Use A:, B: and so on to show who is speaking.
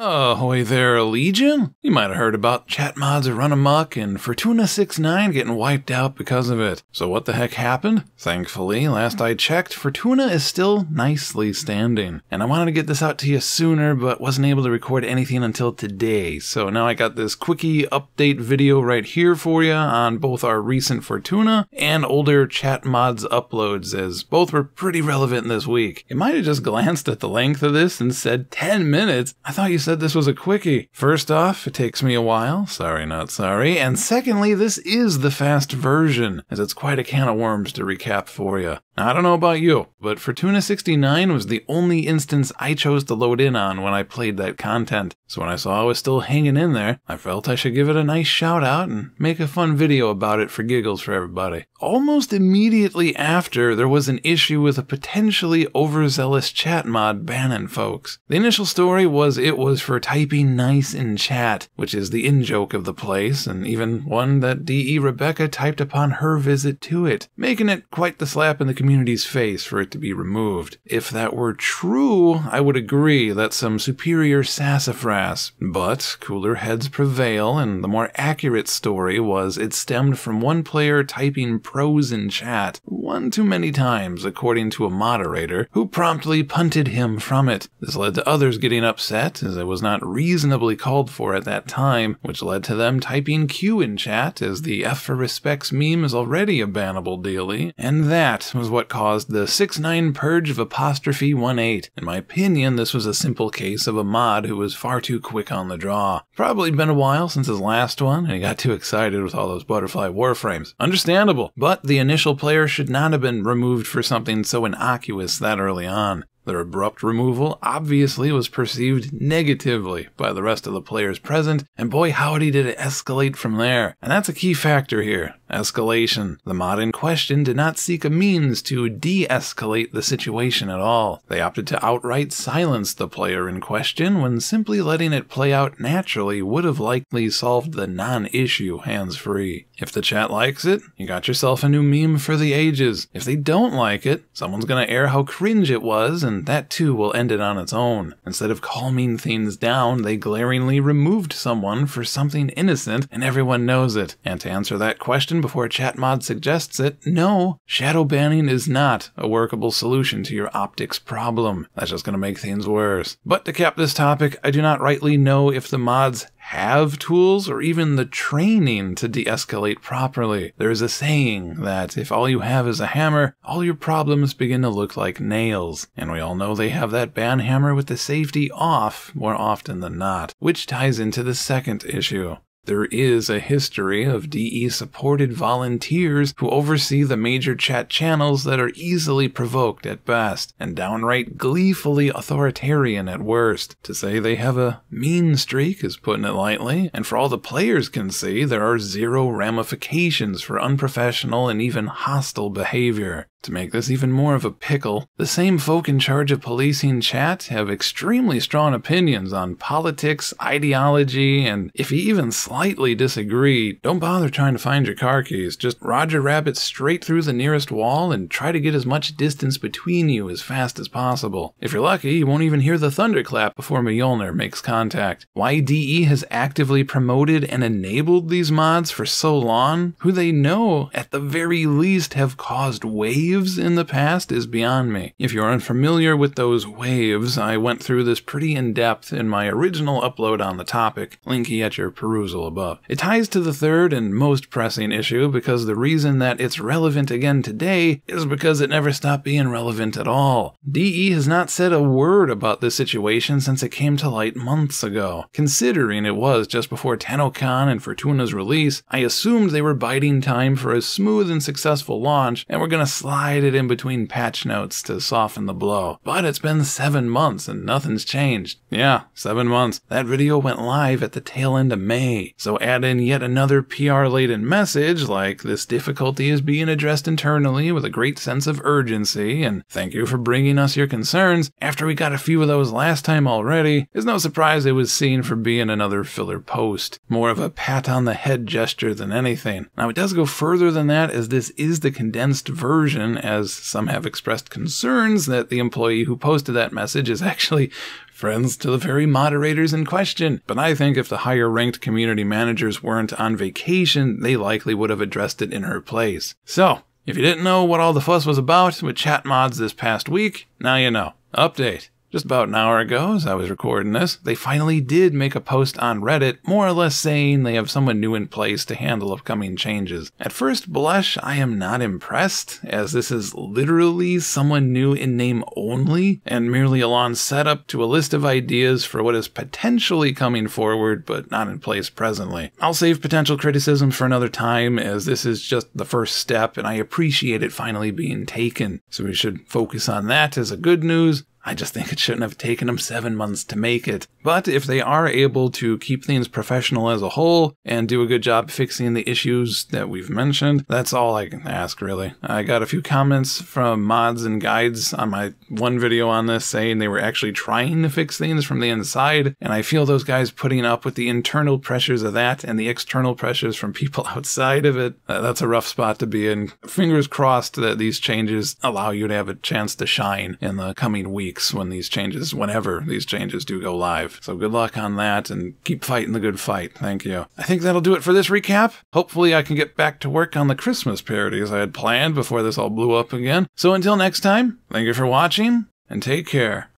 A: Ahoy there, Legion! You might have heard about chat mods run amok and Fortuna69 getting wiped out because of it. So what the heck happened? Thankfully, last I checked, Fortuna is still nicely standing. And I wanted to get this out to you sooner, but wasn't able to record anything until today. So now I got this Quickie update video right here for you on both our recent Fortuna and older chat mods uploads, as both were pretty relevant this week. You might have just glanced at the length of this and said 10 minutes. I thought you said this was a quickie. First off, it takes me a while. Sorry, not sorry. And secondly, this is the fast version, as it's quite a can of worms to recap for you. Now, I don't know about you, but Fortuna69 was the only instance I chose to load in on when I played that content. So when I saw I was still hanging in there, I felt I should give it a nice shout out and make a fun video about it for giggles for everybody. Almost immediately after, there was an issue with a potentially overzealous chat mod banning folks. The initial story was it was for typing nice in chat, which is the in-joke of the place, and even one that DE Rebecca typed upon her visit to it, making it quite the slap in the community's face for it to be removed. If that were true, I would agree that's some superior sassafras, but cooler heads prevail, and the more accurate story was it stemmed from one player typing prose in chat one too many times, according to a moderator, who promptly punted him from it. This led to others getting upset, as it was not reasonably called for at that time, which led to them typing Q in chat, as the F for respects meme is already a bannable dealie, and that was what caused the 6-9 purge of apostrophe 1-8. In my opinion, this was a simple case of a mod who was far too quick on the draw. Probably been a while since his last one, and he got too excited with all those butterfly warframes. Understandable, but the initial player should not have been removed for something so innocuous that early on. Their abrupt removal obviously was perceived negatively by the rest of the players present, and boy howdy did it escalate from there. And that's a key factor here. Escalation. The mod in question did not seek a means to de-escalate the situation at all. They opted to outright silence the player in question, when simply letting it play out naturally would have likely solved the non-issue hands-free. If the chat likes it, you got yourself a new meme for the ages. If they don't like it, someone's gonna air how cringe it was, and that too will end it on its own. Instead of calming things down, they glaringly removed someone for something innocent, and everyone knows it. And to answer that question before a chat mod suggests it, no, shadow banning is not a workable solution to your optics problem. That's just going to make things worse. But to cap this topic, I do not rightly know if the mods have tools or even the training to de-escalate properly. There is a saying that if all you have is a hammer, all your problems begin to look like nails. And we all know they have that ban hammer with the safety off more often than not, which ties into the second issue. There is a history of DE-supported volunteers who oversee the major chat channels that are easily provoked at best, and downright gleefully authoritarian at worst. To say they have a mean streak is putting it lightly, and for all the players can see, there are zero ramifications for unprofessional and even hostile behavior. To make this even more of a pickle, the same folk in charge of policing chat have extremely strong opinions on politics, ideology, and if you even slightly disagree, don't bother trying to find your car keys. Just Roger Rabbit straight through the nearest wall and try to get as much distance between you as fast as possible. If you're lucky, you won't even hear the Thunderclap before Mjolnir makes contact. Why DE has actively promoted and enabled these mods for so long, who they know at the very least have caused waves in the past, is beyond me. If you're unfamiliar with those waves, I went through this pretty in-depth in my original upload on the topic, linky at your perusal above. It ties to the third and most pressing issue because the reason that it's relevant again today is because it never stopped being relevant at all. DE has not said a word about this situation since it came to light months ago. Considering it was just before TennoCon and Fortuna's release, I assumed they were biding time for a smooth and successful launch and were gonna slide it in between patch notes to soften the blow. But it's been 7 months and nothing's changed. Yeah, 7 months. That video went live at the tail end of May. So add in yet another PR-laden message like this difficulty is being addressed internally with a great sense of urgency and thank you for bringing us your concerns after we got a few of those last time already. It's no surprise it was seen for being another filler post. More of a pat on the head gesture than anything. Now it does go further than that, as this is the condensed version even as some have expressed concerns that the employee who posted that message is actually friends to the very moderators in question. But I think if the higher-ranked community managers weren't on vacation, they likely would have addressed it in her place. So, if you didn't know what all the fuss was about with chat mods this past week, now you know. Update. Just about an hour ago, as I was recording this, they finally did make a post on Reddit, more or less saying they have someone new in place to handle upcoming changes. At first blush, I am not impressed, as this is literally someone new in name only, and merely a long setup to a list of ideas for what is potentially coming forward, but not in place presently. I'll save potential criticism for another time, as this is just the first step, and I appreciate it finally being taken. So we should focus on that as a good news. I just think it shouldn't have taken them 7 months to make it. But if they are able to keep things professional as a whole and do a good job fixing the issues that we've mentioned, that's all I can ask, really. I got a few comments from mods and guides on my one video on this saying they were actually trying to fix things from the inside, and I feel those guys putting up with the internal pressures of that and the external pressures from people outside of it. That's a rough spot to be in. Fingers crossed that these changes allow you to have a chance to shine in the coming weeks. Whenever these changes do go live. So good luck on that and keep fighting the good fight. Thank you. I think that'll do it for this recap. Hopefully I can get back to work on the Christmas parodies I had planned before this all blew up again. So until next time, thank you for watching and take care.